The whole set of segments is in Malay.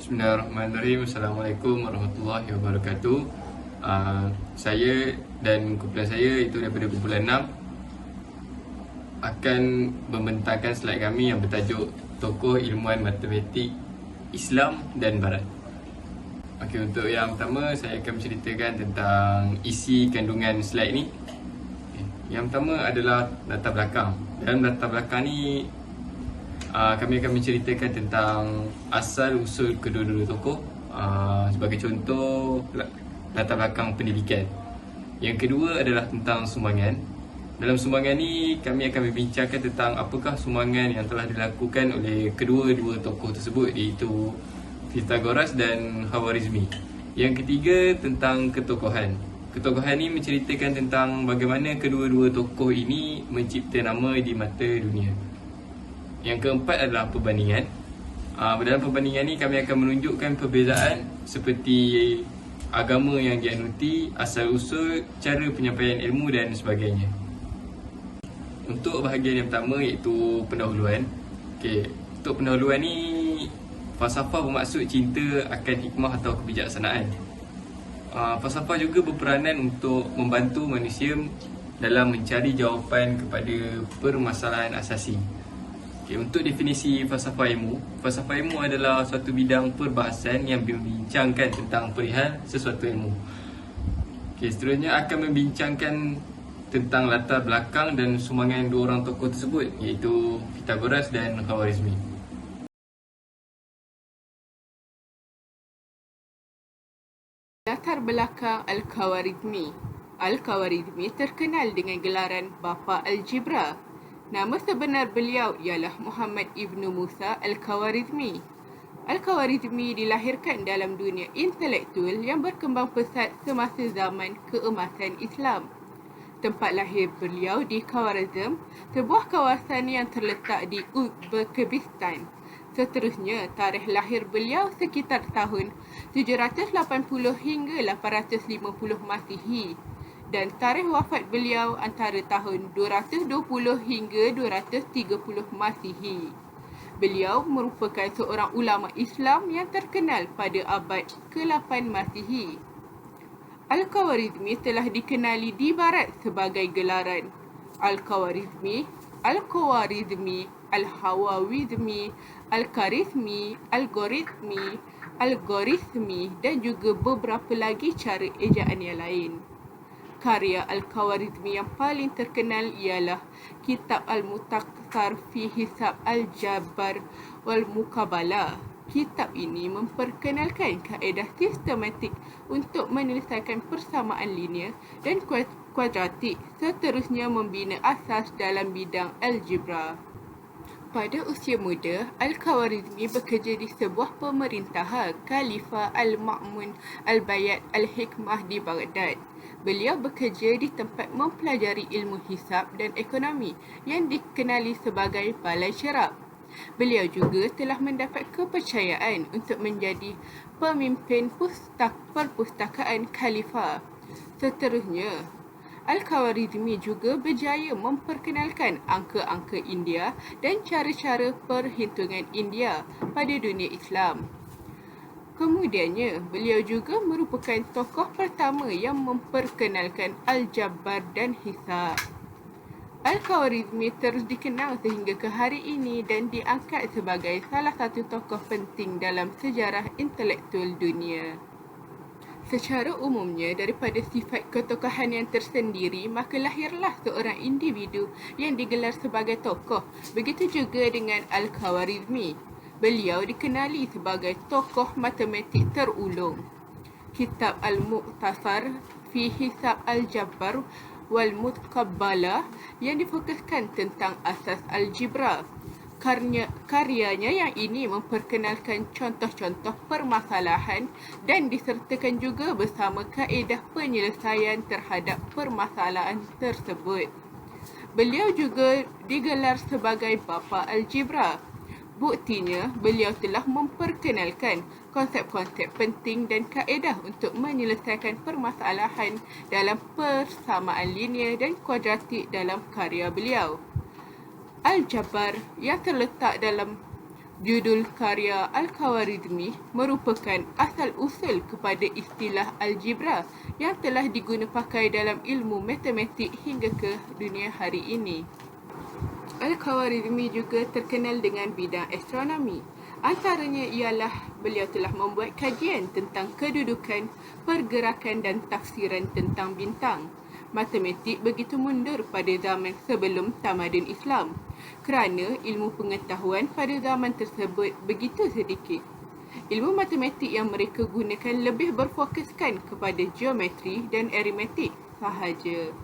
Bismillahirrahmanirrahim. Assalamualaikum warahmatullahi wabarakatuh. Saya dan kumpulan saya, itu daripada kumpulan 6, akan membentangkan slide kami yang bertajuk Tokoh Ilmuan Matematik Islam dan Barat. Okey, untuk yang pertama saya akan menceritakan tentang isi kandungan slide ni. Yang pertama adalah latar belakang. Dalam latar belakang ni kami akan menceritakan tentang asal usul kedua-dua tokoh. Sebagai contoh, latar belakang pendidikan. Yang kedua adalah tentang sumbangan. Dalam sumbangan ni kami akan membincangkan tentang apakah sumbangan yang telah dilakukan oleh kedua-dua tokoh tersebut, iaitu Pythagoras dan Khawarizmi. Yang ketiga tentang ketokohan. Ketokohan ni menceritakan tentang bagaimana kedua-dua tokoh ini mencipta nama di mata dunia. Yang keempat adalah perbandingan. Dalam perbandingan ni kami akan menunjukkan perbezaan seperti agama yang dianuti, asal-usul, cara penyampaian ilmu dan sebagainya. Untuk bahagian yang pertama, iaitu pendahuluan. Okey, untuk pendahuluan ni, falsafah bermaksud cinta akan hikmah atau kebijaksanaan. Falsafah juga berperanan untuk membantu manusia dalam mencari jawapan kepada permasalahan asasi. Okay, untuk definisi falsafah ilmu adalah suatu bidang perbahasan yang membincangkan tentang perihal sesuatu ilmu. Okay, seterusnya akan membincangkan tentang latar belakang dan sumbangan dua orang tokoh tersebut, iaitu Pythagoras dan Khawarizmi. Latar belakang Al-Khawarizmi. Al-Khawarizmi terkenal dengan gelaran Bapa Algebra. Nama sebenar beliau ialah Muhammad Ibnu Musa Al-Khawarizmi. Al-Khawarizmi dilahirkan dalam dunia intelektual yang berkembang pesat semasa zaman keemasan Islam. Tempat lahir beliau di Khawarizm, sebuah kawasan yang terletak di Uzbekistan. Seterusnya, tarikh lahir beliau sekitar tahun 780 hingga 850 Masihi. Dan tarikh wafat beliau antara tahun 220 hingga 230 Masihi. Beliau merupakan seorang ulama Islam yang terkenal pada abad ke-8 Masihi. Al-Khawarizmi telah dikenali di barat sebagai gelaran Al-Khawarizmi, Al-Khawarizmi, Al-Hawawizmi, Al-Kharizmi, Algoritmi, Algorismi dan juga beberapa lagi cara ejaan yang lain. Karya Al-Khawarizmi yang paling terkenal ialah Kitab Al-Mutakhar fi Hisab Al-Jabar wal Muqabalah. Kitab ini memperkenalkan kaedah sistematik untuk menyelesaikan persamaan linear dan kuadratik, seterusnya membina asas dalam bidang algebra. Pada usia muda, Al-Khawarizmi bekerja di sebuah pemerintahan Khalifah Al-Ma'mun Al-Bayat Al-Hikmah di Baghdad. Beliau bekerja di tempat mempelajari ilmu hisab dan ekonomi yang dikenali sebagai Balai Cerap. Beliau juga telah mendapat kepercayaan untuk menjadi pemimpin perpustakaan Khalifah. Seterusnya, Al-Khawarizmi juga berjaya memperkenalkan angka-angka India dan cara-cara perhitungan India pada dunia Islam. Kemudiannya, beliau juga merupakan tokoh pertama yang memperkenalkan Aljabar dan Hisab. Al-Khawarizmi terus dikenal sehingga ke hari ini dan diangkat sebagai salah satu tokoh penting dalam sejarah intelektual dunia. Secara umumnya, daripada sifat ketokohan yang tersendiri, maka lahirlah seorang individu yang digelar sebagai tokoh. Begitu juga dengan Al-Khawarizmi. Beliau dikenali sebagai tokoh matematik terulung. Kitab Al-Mukhtasar fi Hisab Al-Jabar wal Muqabalah yang difokuskan tentang asas algebra. Karyanya yang ini memperkenalkan contoh-contoh permasalahan dan disertakan juga bersama kaedah penyelesaian terhadap permasalahan tersebut. Beliau juga digelar sebagai Bapa Algebra. Buktinya, beliau telah memperkenalkan konsep-konsep penting dan kaedah untuk menyelesaikan permasalahan dalam persamaan linear dan kuadratik dalam karya beliau. Al-Jabar yang terletak dalam Judul karya Al-Khawarizmi merupakan asal-usul kepada istilah algebra yang telah diguna pakai dalam ilmu matematik hingga ke dunia hari ini. Al-Khawarizmi juga terkenal dengan bidang astronomi. Antaranya ialah beliau telah membuat kajian tentang kedudukan, pergerakan dan tafsiran tentang bintang. Matematik begitu mundur pada zaman sebelum tamadun Islam kerana ilmu pengetahuan pada zaman tersebut begitu sedikit. Ilmu matematik yang mereka gunakan lebih berfokuskan kepada geometri dan aritmetik sahaja.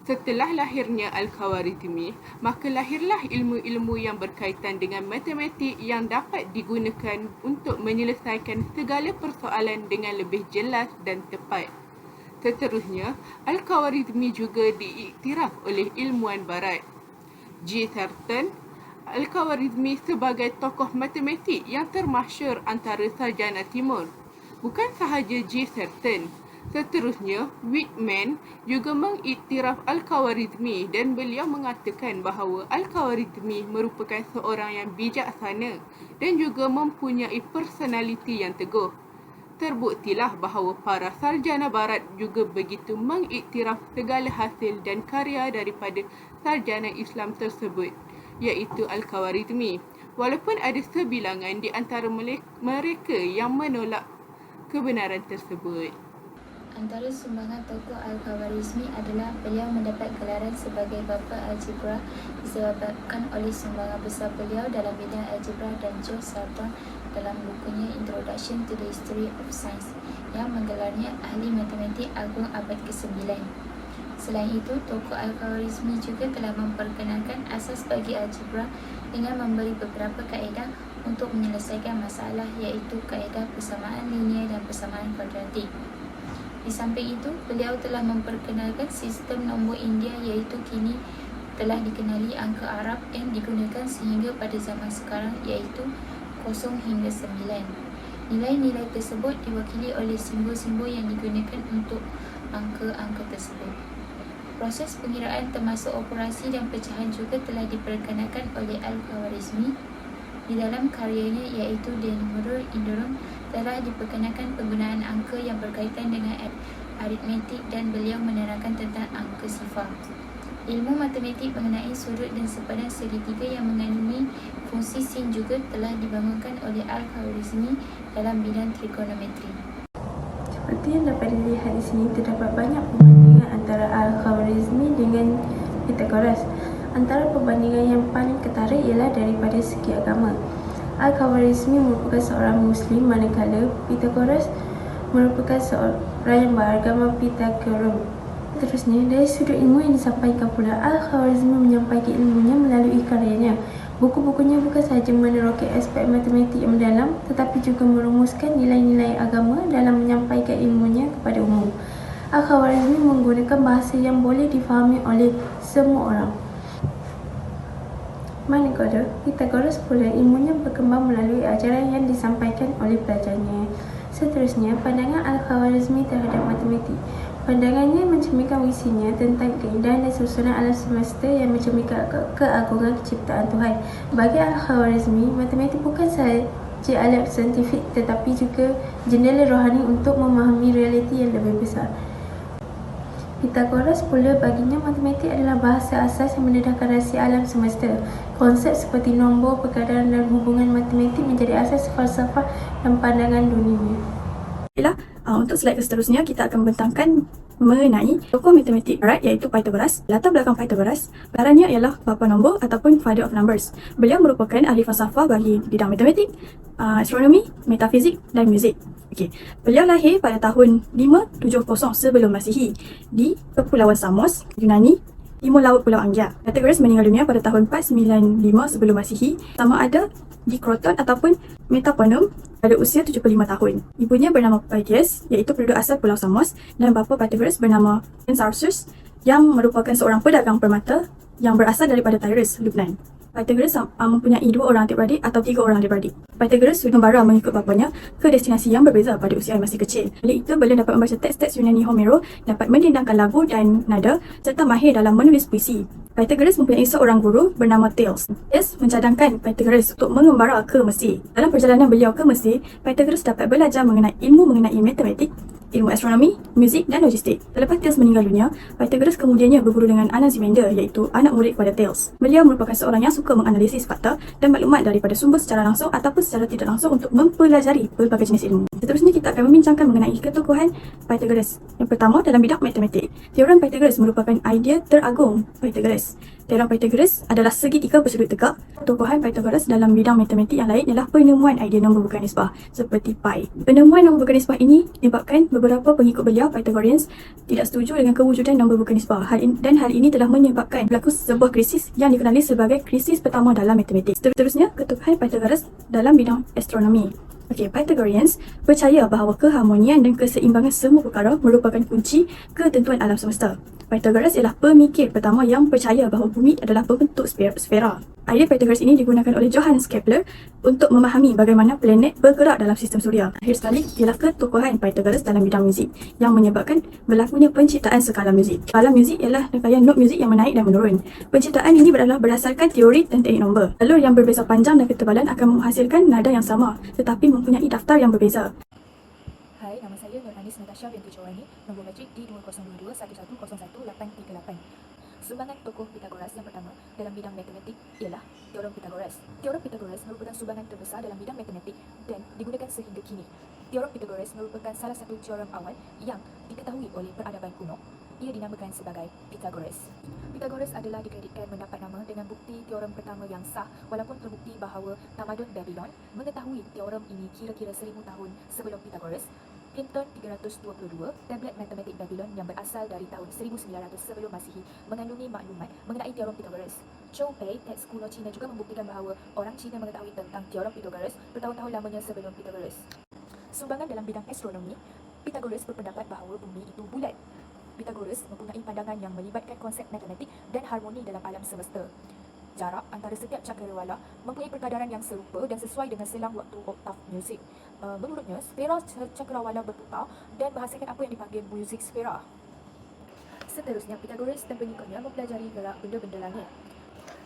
Setelah lahirnya Al-Khawarizmi, maka lahirlah ilmu-ilmu yang berkaitan dengan matematik yang dapat digunakan untuk menyelesaikan segala persoalan dengan lebih jelas dan tepat. Seterusnya, Al-Khawarizmi juga diiktiraf oleh ilmuwan barat. G. Thornton, Al-Khawarizmi sebagai tokoh matematik yang termasyhur antara sarjana timur. Bukan sahaja G. Thornton, seterusnya Whitman juga mengiktiraf Al-Khawarizmi dan beliau mengatakan bahawa Al-Khawarizmi merupakan seorang yang bijaksana dan juga mempunyai personaliti yang teguh. Terbuktilah bahawa para sarjana barat juga begitu mengiktiraf segala hasil dan karya daripada sarjana Islam tersebut, iaitu Al-Khawarizmi, walaupun ada sebilangan di antara mereka yang menolak kebenaran tersebut. Antara sumbangan tokoh Al-Khawarizmi adalah beliau mendapat gelaran sebagai Bapa Algebra disebabkan oleh sumbangan besar beliau dalam bidang algebra dan George Sarton dalam bukunya Introduction to the History of Science yang menggelarnya ahli matematik agung abad ke-9. Selain itu, tokoh Al-Khawarizmi juga telah memperkenalkan asas bagi algebra dengan memberi beberapa kaedah untuk menyelesaikan masalah, iaitu kaedah persamaan linear dan persamaan kuadratik. Di samping itu, beliau telah memperkenalkan sistem nombor India, iaitu kini telah dikenali angka Arab yang digunakan sehingga pada zaman sekarang, iaitu 0 hingga 9. Nilai-nilai tersebut diwakili oleh simbol-simbol yang digunakan untuk angka-angka tersebut. Proses pengiraan termasuk operasi dan pecahan juga telah diperkenalkan oleh Al-Khawarizmi. Di dalam karyanya iaitu The Numerical Indrum telah diperkenalkan penggunaan angka yang berkaitan dengan aritmetik dan beliau menerangkan tentang angka sifar. Ilmu matematik mengenai sudut dan sepadan segitiga yang mengandungi fungsi sin juga telah dibangunkan oleh Al-Khawarizmi dalam bidang trigonometri. Seperti yang dapat dilihat di sini, terdapat banyak perbandingan antara Al-Khawarizmi dengan Pythagoras. Antara perbandingan yang paling ketara ialah daripada segi agama. Al-Khawarizmi merupakan seorang Muslim, manakala Pythagoras merupakan seorang yang beragama Pythagorean. Seterusnya, dari sudut ilmu yang disampaikan pula, Al-Khawarizmi menyampaikan ilmunya melalui karyanya. Buku-bukunya bukan sahaja meneroka aspek matematik yang mendalam, tetapi juga merumuskan nilai-nilai agama dalam menyampaikan ilmunya kepada umum. Al-Khawarizmi menggunakan bahasa yang boleh difahami oleh semua orang. Manakala Pythagoras pula ilmunya berkembang melalui ajaran yang disampaikan oleh pelajarnya. Seterusnya, pandangan Al-Khawarizmi terhadap matematik. Pandangannya mencerminkan visinya tentang keindahan dan susunan alam semesta yang mencerminkan keagungan ciptaan Tuhan. Bagi Al-Khawarizmi, matematik bukan sahaja alat saintifik tetapi juga jendela rohani untuk memahami realiti yang lebih besar. Pythagoras pula baginya matematik adalah bahasa asas yang mendedahkan rahsia alam semesta. Konsep seperti nombor, pergadaran dan hubungan matematik menjadi asas falsafah dan pandangan dunia. Baiklah, untuk slide seterusnya kita akan membentangkan mengenai tokoh matematik barat iaitu Pythagoras. Latar belakang Pythagoras, gelarannya ialah bapa nombor ataupun father of numbers. Beliau merupakan ahli falsafah bagi bidang matematik, astronomi, metafizik dan muzik. Beliau lahir pada tahun 570 sebelum Masihi di Kepulauan Samos, Yunani, timur laut Pulau Anggia. Pythagoras meninggal dunia pada tahun 495 sebelum Masihi, sama ada di Kroton ataupun Metaponum pada usia 75 tahun. Ibunya bernama Pythias, iaitu penduduk asal Pulau Samos, dan bapa Pythagoras bernama Ensarsus yang merupakan seorang pedagang permata yang berasal daripada Tyrus, Lubnan. Pythagoras mempunyai 2 orang adik-beradik atau 3 orang adik-beradik. Pythagoras sudah membara mengikut bapanya ke destinasi yang berbeza pada usia yang masih kecil. Oleh itu, beliau dapat membaca teks-teks Yunani Homero, dapat mendendangkan lagu dan nada serta mahir dalam menulis puisi. Pythagoras mempunyai seorang guru bernama Thales. Thales mencadangkan Pythagoras untuk mengembara ke Mesir. Dalam perjalanan beliau ke Mesir, Pythagoras dapat belajar mengenai matematik, ilmu astronomi, muzik dan logistik. Selepas Thales meninggal dunia, Pythagoras kemudiannya berguru dengan Anaximander, iaitu anak murid kepada Thales. Beliau merupakan seorang yang suka menganalisis fakta dan maklumat daripada sumber secara langsung ataupun secara tidak langsung untuk mempelajari pelbagai jenis ilmu. Seterusnya kita akan membincangkan mengenai ketokohan Pythagoras. Yang pertama, dalam bidang matematik. Teorem Pythagoras merupakan idea teragung Pythagoras. Teorem Pythagoras adalah segitiga bersudut tegak. Ketokohan Pythagoras dalam bidang matematik yang lain ialah penemuan idea nombor bukan nisbah seperti pi. Penemuan nombor bukan nisbah ini menyebabkan beberapa pengikut beliau Pythagoreans tidak setuju dengan kewujudan nombor bukan nisbah. Hal ini telah menyebabkan berlaku sebuah krisis yang dikenali sebagai krisis pertama dalam matematik. Seterusnya, ketokohan Pythagoras dalam bidang astronomi. Pythagoreans percaya bahawa keharmonian dan keseimbangan semua perkara merupakan kunci ketentuan alam semesta. Pythagoras ialah pemikir pertama yang percaya bahawa bumi adalah berbentuk sfera. Idea Pythagoras ini digunakan oleh Johannes Kepler untuk memahami bagaimana planet bergerak dalam sistem suria. Akhir sekali ialah ketokohan Pythagoras dalam bidang muzik yang menyebabkan berlakunya penciptaan skala muzik. Skala muzik ialah rangkaian not muzik yang menaik dan menurun. Penciptaan ini adalah berdasarkan teori dan teknik nombor. Alur yang berbeza panjang dan ketebalan akan menghasilkan nada yang sama tetapi mempunyai daftar yang berbeza. Hai, nama saya Nur Anis Natasha binti Chowani, nombor matrik D202211011838. Sumbangan tokoh Pythagoras yang pertama dalam bidang matematik ialah Teorem Pythagoras. Teorem Pythagoras merupakan sumbangan terbesar dalam bidang matematik dan digunakan sehingga kini. Teorem Pythagoras merupakan salah satu teorem awal yang diketahui oleh peradaban kuno. Ia dinamakan sebagai Pythagoras. Pythagoras adalah dikreditkan mendapat nama dengan bukti teorem pertama yang sah, walaupun terbukti bahawa tamadun Babylon mengetahui teorem ini kira-kira 1000 tahun sebelum Pythagoras. Clinton 322, tablet matematik Babylon yang berasal dari tahun 1900 sebelum Masihi mengandungi maklumat mengenai teorem Pythagoras. Zhou Pei, teks kuno Cina juga membuktikan bahawa orang Cina mengetahui tentang teorem Pythagoras bertahun-tahun lamanya sebelum Pythagoras. Sumbangan dalam bidang astronomi, Pythagoras berpendapat bahawa bumi itu bulat. Pythagoras mempunyai pandangan yang melibatkan konsep matematik dan harmoni dalam alam semesta. Jarak antara setiap cakrawala mempunyai perkadaran yang serupa dan sesuai dengan selang waktu oktav muzik. Menurutnya, sfera cakrawala berputar dan menghasilkan apa yang dipanggil muzik sfera. Seterusnya, Pythagoras dan pengikutnya mempelajari gerak benda-benda langit.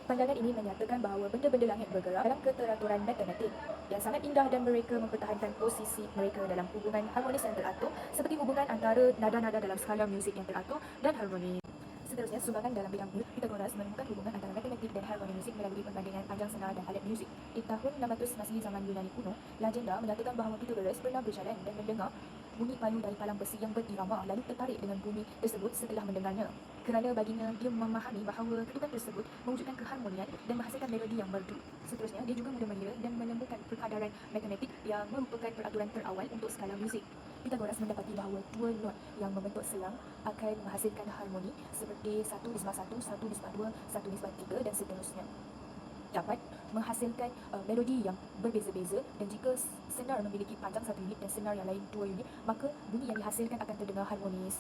Pandangan ini menyatakan bahawa benda-benda langit bergerak dalam keteraturan matematik yang sangat indah dan mereka mempertahankan posisi mereka dalam hubungan harmonis yang teratur seperti hubungan antara nada-nada dalam skala muzik yang teratur dan harmoni. Seterusnya, sumbangan dalam bidang muzik, Pythagoras menemukan hubungan antara matematik dan harmoni muzik melalui perbandingan panjang senar dan alat muzik. Di tahun 600 Masihi zaman Yunani kuno, legenda menyatakan bahawa Pythagoras pernah berjalan dan mendengar bunyi palu dari palang besi yang berirama, lalu tertarik dengan bunyi tersebut setelah mendengarnya. Kerana baginya dia memahami bahawa ketukan tersebut mewujudkan keharmonian dan menghasilkan melodi yang merdu. Seterusnya, dia juga mudah mengira dan menemukan perkadaran matematik yang merupakan peraturan terawal untuk skala muzik. Pythagoras mendapati bahawa dua not yang membentuk selang akan menghasilkan harmoni seperti 1/1, 1/2, 1/3 dan seterusnya. Dapat menghasilkan melodi yang berbeza-beza dan jika senar memiliki panjang 1 unit dan senar yang lain 2 unit, maka bunyi yang dihasilkan akan terdengar harmonis.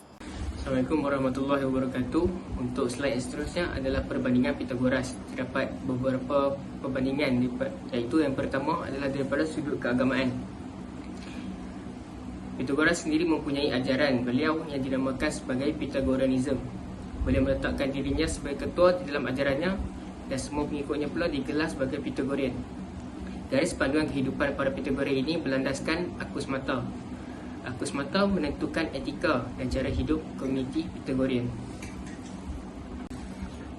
Assalamualaikum warahmatullahi wabarakatuh. Untuk slide seterusnya adalah perbandingan Pythagoras. Terdapat beberapa perbandingan iaitu yang pertama adalah daripada sudut keagamaan. Pythagoras sendiri mempunyai ajaran beliau yang dinamakan sebagai Pythagoreanism. Beliau meletakkan dirinya sebagai ketua di dalam ajarannya dan semua pengikutnya pula digelar sebagai Pythagorean. Garis panduan kehidupan para Pythagorean ini berlandaskan akus mata. Akus mata menentukan etika dan cara hidup komuniti Pythagorean.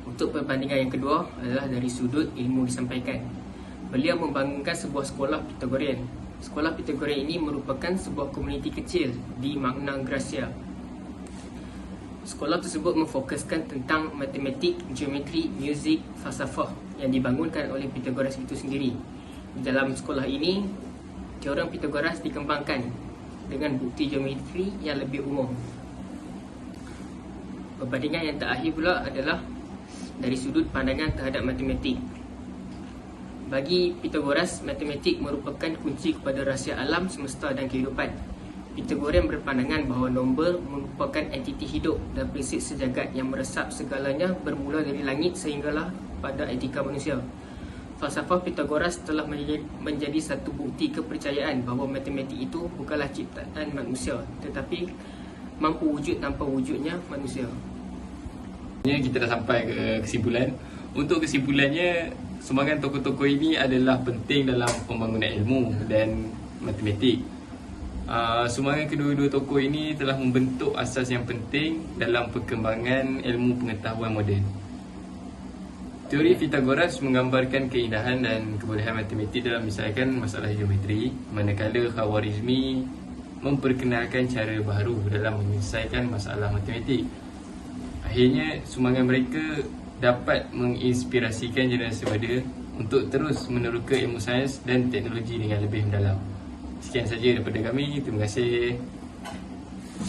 Untuk perbandingan yang kedua adalah dari sudut ilmu disampaikan. Beliau membangunkan sebuah sekolah Pythagorean. Sekolah Pythagorean ini merupakan sebuah komuniti kecil di Magna Graecia. Sekolah tersebut memfokuskan tentang matematik, geometri, muzik, falsafah yang dibangunkan oleh Pythagoras itu sendiri. Di dalam sekolah ini, teorem Pythagoras dikembangkan dengan bukti geometri yang lebih umum. Perbandingan yang terakhir pula adalah dari sudut pandangan terhadap matematik. Bagi Pythagoras, matematik merupakan kunci kepada rahsia alam semesta dan kehidupan. Pythagorean berpandangan bahawa nombor merupakan entiti hidup dan prinsip sejagat yang meresap segalanya bermula dari langit sehinggalah pada etika manusia. Falsafah Pythagoras telah menjadi satu bukti kepercayaan bahawa matematik itu bukanlah ciptaan manusia tetapi mampu wujud tanpa wujudnya manusia. Kita dah sampai ke kesimpulan. Untuk kesimpulannya, sumbangan tokoh-tokoh ini adalah penting dalam pembangunan ilmu dan matematik. Sumbangan kedua-dua tokoh ini telah membentuk asas yang penting dalam perkembangan ilmu pengetahuan moden. Teori Pythagoras menggambarkan keindahan dan kebolehan matematik dalam menyelesaikan masalah geometri, manakala Khawarizmi memperkenalkan cara baru dalam menyelesaikan masalah matematik. Akhirnya, sumbangan mereka dapat menginspirasikan generasi muda untuk terus meneroka ilmu sains dan teknologi dengan lebih mendalam. Sekian saja daripada kami. Terima kasih.